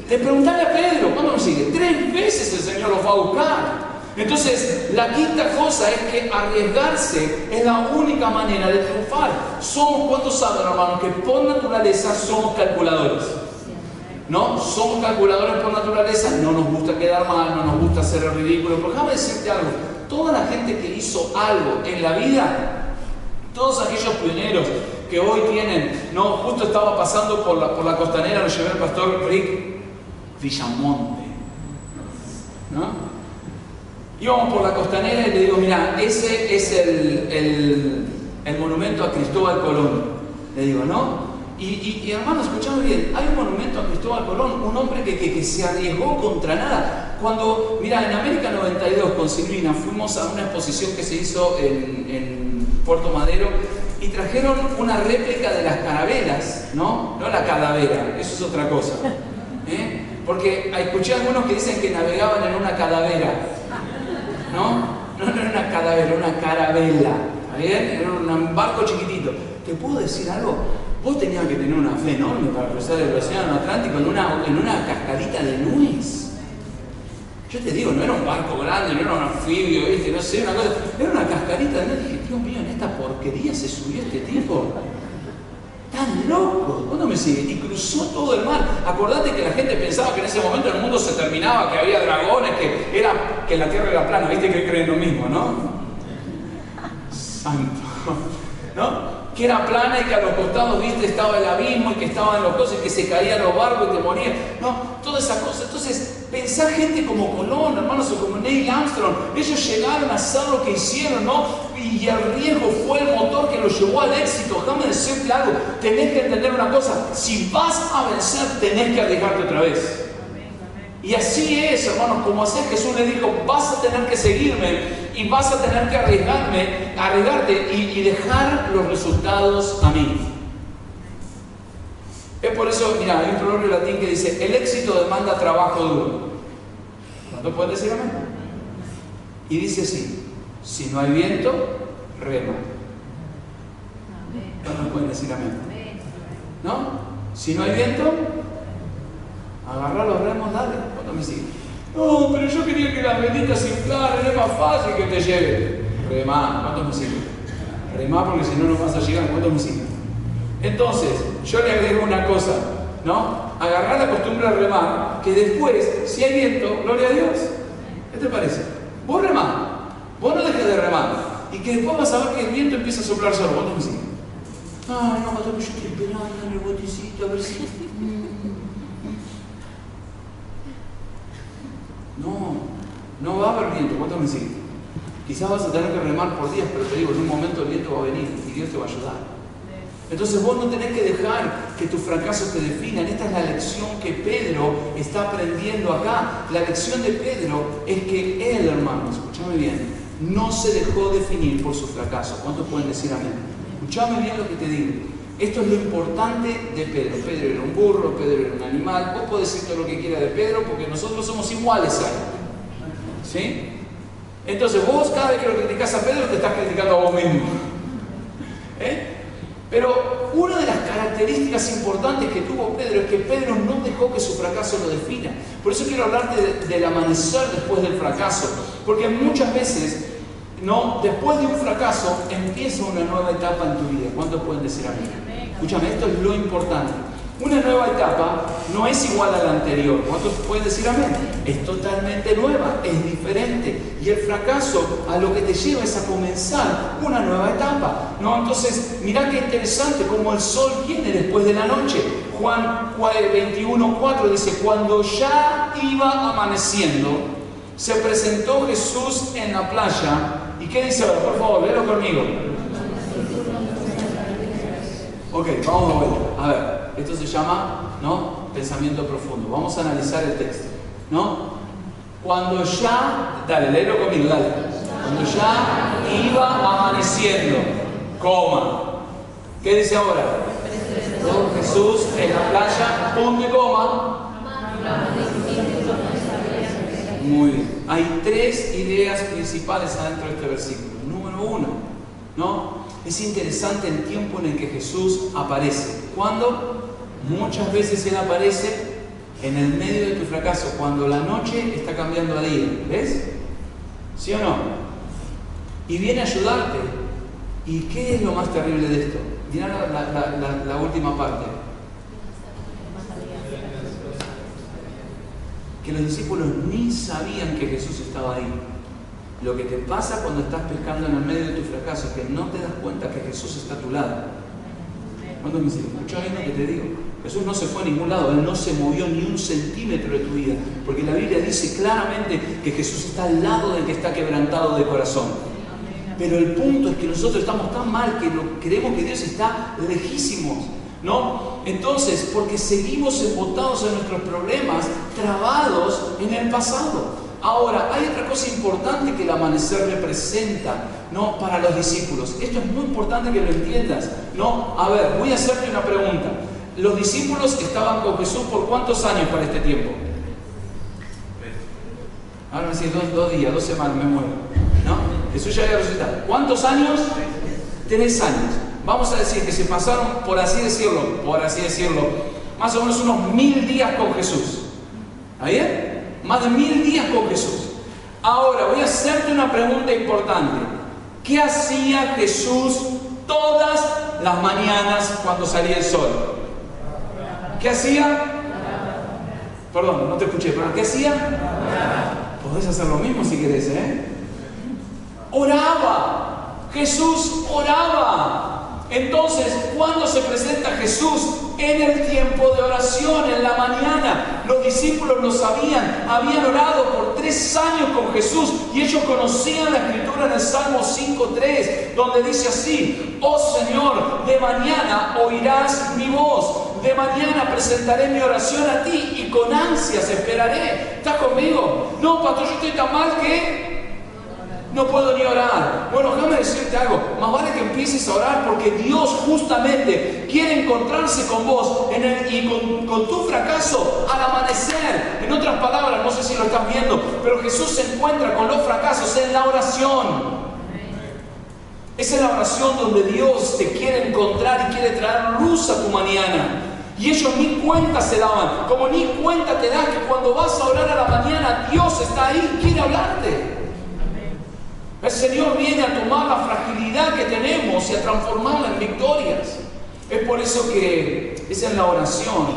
A: Le preguntale a Pedro, ¿cuánto me sigue? 3 veces el Señor los va a buscar. Entonces, la quinta cosa es que arriesgarse es la única manera de triunfar. ¿Cuántos saben, hermanos, que por naturaleza somos calculadores? ¿No? Somos calculadores por naturaleza, no nos gusta quedar mal, no nos gusta hacer el ridículo. Pero déjame decirte algo, toda la gente que hizo algo en la vida, todos aquellos pioneros que hoy tienen, no, justo estaba pasando por la costanera, lo llevé al pastor Rick Villamonte, ¿no? Íbamos por la costanera y le digo, mira, ese es el monumento a Cristóbal Colón. Le digo, ¿no? Y hermano, escuchame bien, hay un monumento a Cristóbal Colón, un hombre que se arriesgó contra nada. Cuando, mira, en América 92 con Silvina fuimos a una exposición que se hizo en Puerto Madero y trajeron una réplica de las carabelas, ¿no? No la calavera, eso es otra cosa. Porque escuché a algunos que dicen que navegaban en una calavera. No era una calavera, una carabela. ¿Está bien? Era un barco chiquitito. ¿Te puedo decir algo? Vos tenías que tener una fe enorme para cruzar el océano Atlántico en una cascadita de nuez. Yo te digo, no era un barco grande, no era un anfibio, no sé, una cosa. Era una cascadita de nuez. Dije, Dios mío, en esta porquería se subió este tipo. ¡Tan loco! ¿Cuándo me sigue? Y cruzó todo el mar. Acordate que la gente pensaba que en ese momento el mundo se terminaba, que había dragones, que la tierra era plana. ¿Viste que creen lo mismo, no? Santo. ¿No? Que era plana y que a los costados, estaba el abismo y que estaban los cosas, que se caían los barcos y te morían. No, todas esas cosas. Entonces, pensar gente como Colón, hermanos, o como Neil Armstrong, ellos llegaron a hacer lo que hicieron, ¿no? Y el riesgo fue el motor que los llevó al éxito. Déjame decirte algo, tenés que entender una cosa, si vas a vencer, tenés que arriesgarte otra vez. Y así es, hermanos, como así Jesús le dijo, vas a tener que seguirme y vas a tener que arriesgarte y dejar los resultados a mí. Es por eso, mira, hay un proverbio latín que dice, el éxito demanda trabajo duro. ¿Cuántos pueden decir amén? Y dice así, si no hay viento, rema. ¿Cuántos pueden decir amén? ¿No? Si no hay viento, agarra los remos, dale. ¿Cuántos me siguen? No, pero yo quería que las velitas se inflaran, es más fácil que te lleven. Remá, ¿cuántos me siguen? Remá porque si no, no vas a llegar. ¿Cuántos me siguen? Entonces, yo le agrego una cosa, ¿no? Agarrar la costumbre de remar, que después, si hay viento, gloria a Dios. ¿Qué te parece? Vos remá, vos no dejes de remar, y que después vas a ver que el viento empieza a soplar solo. ¿Cuántos me siguen? Ay, no, yo estoy esperando en el botecito a ver si... No va a haber viento. ¿Cuántos me siguen? Quizás vas a tener que remar por días, pero te digo, en un momento el viento va a venir y Dios te va a ayudar. Entonces vos no tenés que dejar que tus fracasos te definan. Esta es la lección que Pedro está aprendiendo acá. La lección de Pedro es que él, hermano, escúchame bien, no se dejó definir por su fracaso. ¿Cuántos pueden decir amén? Escúchame bien lo que te digo. Esto es lo importante de Pedro. Pedro era un burro, Pedro era un animal. Vos podés decir todo lo que quieras de Pedro porque nosotros somos iguales a él. ¿Sí? Entonces vos cada vez que lo criticás a Pedro te estás criticando a vos mismo. Pero una de las características importantes que tuvo Pedro es que Pedro no dejó que su fracaso lo defina. Por eso quiero hablarte del amanecer después del fracaso. Porque muchas veces, no, después de un fracaso empieza una nueva etapa en tu vida. ¿Cuántos pueden decir amén? Escúchame, esto es lo importante. Una nueva etapa no es igual a la anterior. ¿Cuántos pueden decir amén? Es totalmente nueva, es diferente. Y el fracaso a lo que te lleva es a comenzar una nueva etapa, ¿no? Entonces, mirá qué interesante cómo el sol viene después de la noche. Juan 21:4 dice, cuando ya iba amaneciendo, se presentó Jesús en la playa. ¿Y qué dice ahora? Por favor, léelo conmigo. Ok, vamos a ver. A ver, esto se llama, ¿no?, pensamiento profundo. Vamos a analizar el texto, ¿no? Cuando ya, dale, léelo conmigo, dale. Cuando ya iba amaneciendo, coma. ¿Qué dice ahora? Jesús en la playa, punto y coma. Muy bien. Hay tres ideas principales adentro de este versículo. Número uno, ¿no? Es interesante el tiempo en el que Jesús aparece. ¿Cuándo? Muchas veces Él aparece en el medio de tu fracaso, cuando la noche está cambiando a día. ¿Ves? ¿Sí o no? Y viene a ayudarte. ¿Y qué es lo más terrible de esto? Mirá la última parte. Que los discípulos ni sabían que Jesús estaba ahí. Lo que te pasa cuando estás pescando en el medio de tu fracaso es que no te das cuenta que Jesús está a tu lado. ¿Cuándo me dicen? ¿Escuchás bien lo que te digo? Jesús no se fue a ningún lado, Él no se movió ni un centímetro de tu vida, porque la Biblia dice claramente que Jesús está al lado del que está quebrantado de corazón. Pero el punto es que nosotros estamos tan mal que creemos que Dios está lejísimos, ¿no? Entonces, porque seguimos embotados en nuestros problemas, trabados en el pasado. Ahora, hay otra cosa importante que el amanecer representa, ¿no?, para los discípulos. Esto es muy importante que lo entiendas, ¿no? A ver, voy a hacerte una pregunta. Los discípulos estaban con Jesús ¿por cuántos años para este tiempo? Ahora me dicen 2 días, 2 semanas, me muero, ¿no? Jesús ya había resucitado. ¿Cuántos años? 3 años. Vamos a decir que se pasaron, por así decirlo, más o menos unos 1000 días con Jesús. ¿Está bien? Más de 1000 días con Jesús. Ahora, voy a hacerte una pregunta importante. ¿Qué hacía Jesús todas las mañanas cuando salía el sol? ¿Qué hacía? Perdón, no te escuché, pero ¿qué hacía? Podés hacer lo mismo si querés, ¿eh? Oraba. Jesús oraba. Entonces, ¿cuándo se presenta Jesús? En el tiempo de oración, en la mañana. Los discípulos lo sabían, habían orado por 3 años con Jesús y ellos conocían la escritura en el Salmo 5:3, donde dice así: oh Señor, de mañana oirás mi voz, de mañana presentaré mi oración a ti y con ansias esperaré. ¿Estás conmigo? No, pastor, yo estoy tan mal que no puedo ni orar. Bueno, déjame decirte algo, más vale que empieces a orar porque Dios justamente quiere encontrarse con vos y con tu fracaso al amanecer. En otras palabras, no sé si lo estás viendo, pero Jesús se encuentra con los fracasos en la oración. Esa es la oración donde Dios te quiere encontrar y quiere traer luz a tu mañana. Y ellos ni cuenta se daban, como ni cuenta te das que cuando vas a orar a la mañana, Dios está ahí y quiere hablarte. El Señor viene a tomar la fragilidad que tenemos y a transformarla en victorias. Es por eso que es en la oración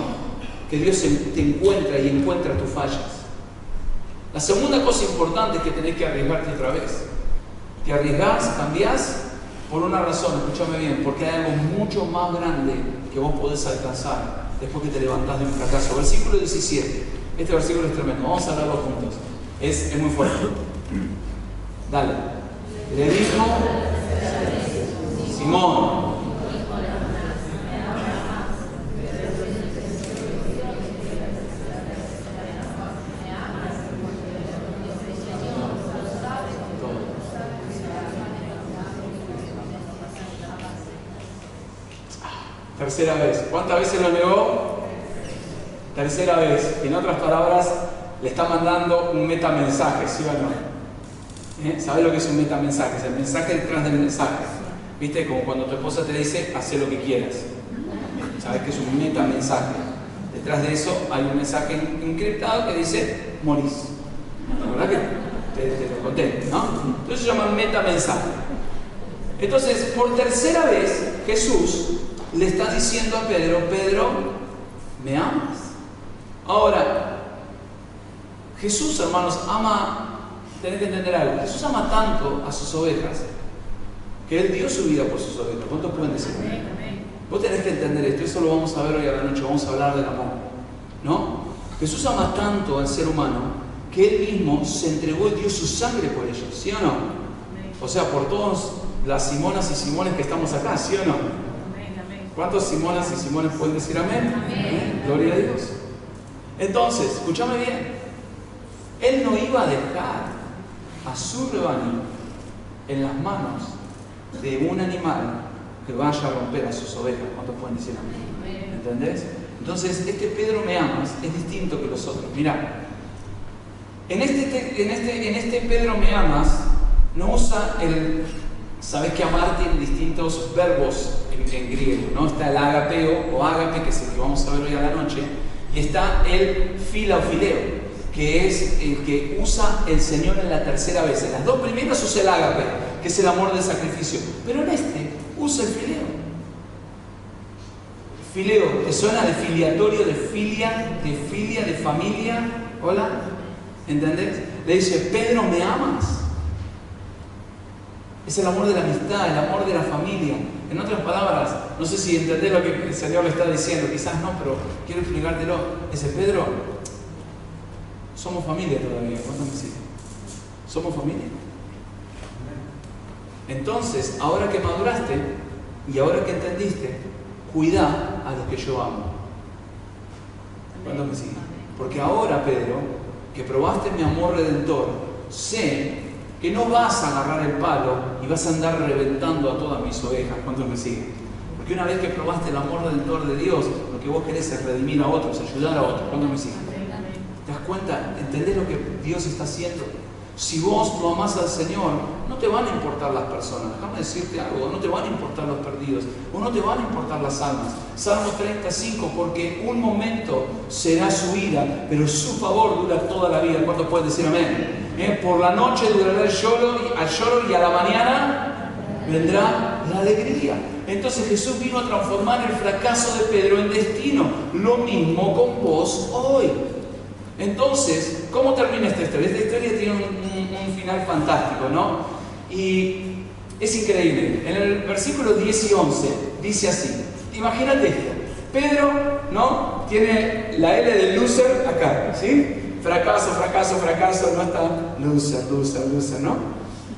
A: que Dios te encuentra y encuentra tus fallas. La segunda cosa importante es que tenés que arriesgarte otra vez. Te arriesgás, cambiás por una razón, escúchame bien, porque hay algo mucho más grande que vos podés alcanzar después que te levantás de un fracaso. Versículo 17. Este versículo es tremendo. Vamos a hablarlo juntos. Es muy fuerte. Dale. Le dijo Simón. Tercera vez. ¿Cuántas veces lo negó? Tercera vez. En otras palabras, le está mandando un metamensaje, ¿sí o no? ¿Sabes lo que es un metamensaje? Es el mensaje detrás del mensaje. ¿Viste? Como cuando tu esposa te dice, haz lo que quieras. ¿Sabes que es un metamensaje? Detrás de eso hay un mensaje encriptado que dice, morís. ¿La verdad que te lo conté, no? Entonces se llama metamensaje. Entonces, por tercera vez, Jesús le está diciendo a Pedro, Pedro, ¿me amas? Ahora, Jesús, hermanos, ama. Tenés que entender algo. Jesús ama tanto a sus ovejas que Él dio su vida por sus ovejas. ¿Cuántos pueden decir? Vos tenés que entender esto. Eso lo vamos a ver hoy a la noche. Vamos a hablar del amor, ¿no? Jesús ama tanto al ser humano que Él mismo se entregó y dio su sangre por ellos, ¿sí o no? O sea, por todas las Simonas y Simones que estamos acá, ¿sí o no? ¿Cuántos Simonas y Simones pueden decir amén? ¿Amén? Gloria a Dios. Entonces, escúchame bien. Él no iba a dejar a su rebaño en las manos de un animal que vaya a romper a sus ovejas. ¿Cuántos pueden decir amén? ¿Entendés? Entonces, este Pedro me amas es distinto que los otros. Mirá, en este Pedro me amas no usa el... Sabés que amar tiene distintos verbos en griego, ¿no? Está el agapeo o ágape, que es el que vamos a ver hoy a la noche, y está el filaufileo, que es el que usa el Señor en la tercera vez. En las dos primeras usa el ágape, que es el amor del sacrificio, pero en este usa el fileo. Fileo, ¿te suena de filiatorio, de filia, de familia? ¿Hola? ¿Entendés? Le dice, Pedro, ¿me amas? Es el amor de la amistad, el amor de la familia. En otras palabras, no sé si entendés lo que el Señor le está diciendo, quizás no, pero quiero explicártelo. Dice, Pedro, somos familia todavía, ¿cuánto me sigue? ¿Somos familia? Entonces, ahora que maduraste y ahora que entendiste, cuida a los que yo amo. ¿Cuánto me sigue? Porque ahora, Pedro, que probaste mi amor redentor, sé que no vas a agarrar el palo y vas a andar reventando a todas mis ovejas. ¿Cuántos me siguen? Porque una vez que probaste el amor redentor de Dios, lo que vos querés es redimir a otros, ayudar a otros. ¿Cuántos me siguen? ¿Te das cuenta? ¿Entendés lo que Dios está haciendo? Si vos lo amás al Señor, no te van a importar las personas. Déjame decirte algo, no te van a importar los perdidos, o no te van a importar las almas. Salmo 35, porque un momento será su ira, pero su favor dura toda la vida. ¿Cuántos pueden decir amén? Por la noche durará el lloro y a la mañana vendrá la alegría. Entonces Jesús vino a transformar el fracaso de Pedro en destino. Lo mismo con vos hoy. Entonces, ¿cómo termina esta historia? Esta historia tiene un final fantástico, ¿no? Y es increíble. En el versículo 10 y 11 dice así. Imagínate esto. Pedro, ¿no? Tiene la L de loser acá, ¿sí? Fracaso, no está loser, ¿no?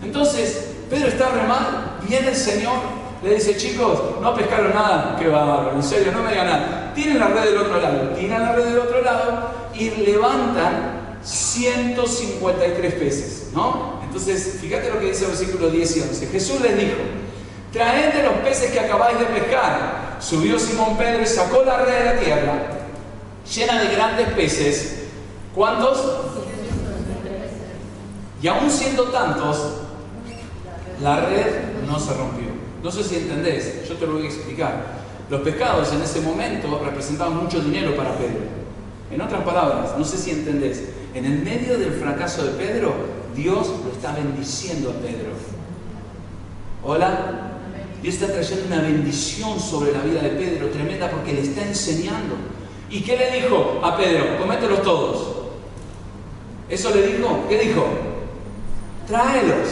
A: Entonces, Pedro está re mal, viene el Señor, le dice, chicos, no pescaron nada, qué bárbaro, en serio, no me digan nada. Tiren la red del otro lado, tiran la red del otro lado y levantan 153 peces, ¿no? Entonces, fíjate lo que dice el versículo 10 y 11. Jesús les dijo: traed de los peces que acabáis de pescar. Subió Simón Pedro y sacó la red de la tierra, llena de grandes peces. ¿Cuántos? Y aún siendo tantos, la red no se rompió. No sé si entendés, yo te lo voy a explicar. Los pescados en ese momento representaban mucho dinero para Pedro. En otras palabras, no sé si entendés, en el medio del fracaso de Pedro, Dios lo está bendiciendo a Pedro. ¿Hola? Dios está trayendo una bendición sobre la vida de Pedro, tremenda, porque le está enseñando. ¿Y qué le dijo a Pedro? Comételos todos. ¿Eso le dijo? ¿Qué dijo? Tráelos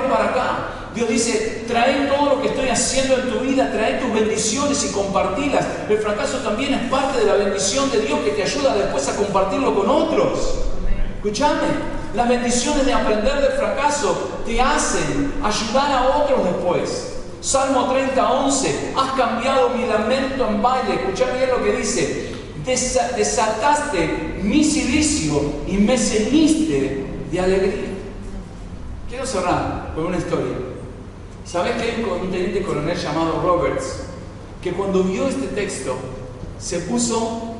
A: para acá. Dios dice: trae todo lo que estoy haciendo en tu vida, trae tus bendiciones y compartilas. El fracaso también es parte de la bendición de Dios que te ayuda después a compartirlo con otros. Escúchame, las bendiciones de aprender del fracaso te hacen ayudar a otros después. Salmo 30:11, has cambiado mi lamento en baile. Escuchá bien lo que dice: desataste mi cilicio y me ceñiste de alegría. Quiero cerrar con una historia. ¿Sabes que hay un teniente coronel llamado Roberts que cuando vio este texto se puso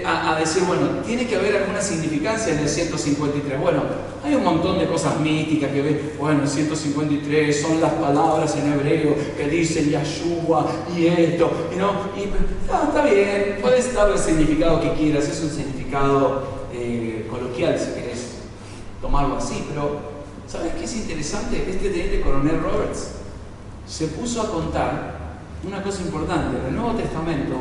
A: a decir, bueno, tiene que haber alguna significancia en el 153? Bueno, hay un montón de cosas místicas que ves. Bueno, el 153 son las palabras en hebreo que dicen Yahshua y esto, está bien, puedes darle el significado que quieras, es un significado coloquial si querés tomarlo así, pero ¿sabes qué es interesante? Este teniente coronel Roberts se puso a contar una cosa importante. En el Nuevo Testamento,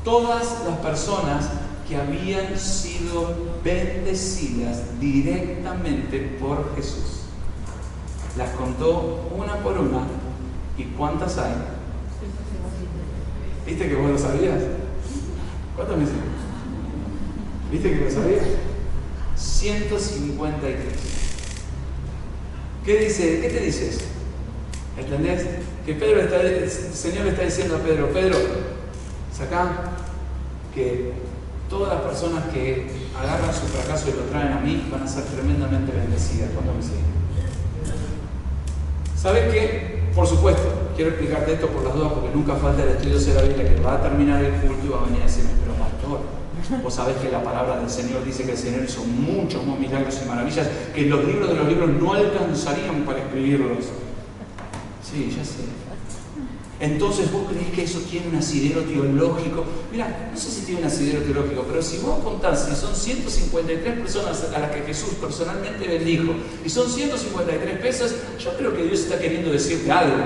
A: todas las personas que habían sido bendecidas directamente por Jesús, las contó una por una. ¿Y cuántas hay? ¿Viste que vos lo sabías? ¿Cuántas me hiciste? ¿Viste que lo sabías? 153. ¿Qué te dice eso? ¿Entendés? Que el Señor le está diciendo a Pedro: Pedro, sacá que todas las personas que agarran su fracaso y lo traen a mí van a ser tremendamente bendecidas cuando me sigan. ¿Sabes qué? Por supuesto, quiero explicarte esto por las dudas, porque nunca falta el estudioso de la Biblia que va a terminar el culto y va a venir a decirme: pero pastor, vos sabés que la palabra del Señor dice que el Señor hizo muchos más milagros y maravillas que los libros de los libros no alcanzarían para escribirlos. Sí, ya sé. Entonces vos creés que eso tiene un asidero teológico. Mira, no sé si tiene un asidero teológico, pero si vos contás, si son 153 personas a las que Jesús personalmente bendijo y son 153 pesos, yo creo que Dios está queriendo decirte algo,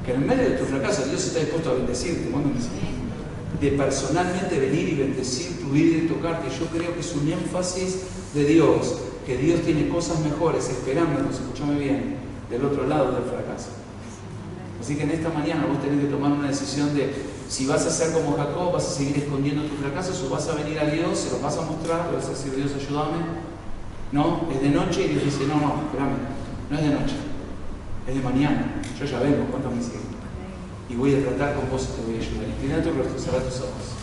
A: que en medio de tu fracaso Dios está dispuesto a bendecirte. De personalmente venir y bendecir tu vida y tocarte. Yo creo que es un énfasis de Dios, que Dios tiene cosas mejores esperándonos, escúchame bien, del otro lado del fracaso. Así que en esta mañana vos tenés que tomar una decisión de si vas a ser como Jacob, vas a seguir escondiendo tus fracasos, o vas a venir a Dios, se los vas a mostrar, le vas a decir: Dios, ayúdame. No, es de noche, y Dios dice: no, espérame, no es de noche, es de mañana, yo ya vengo, ¿cuántos me siguen? Y voy a tratar con vos y te voy a ayudar. Inclina tu rostro, cerrá tus ojos.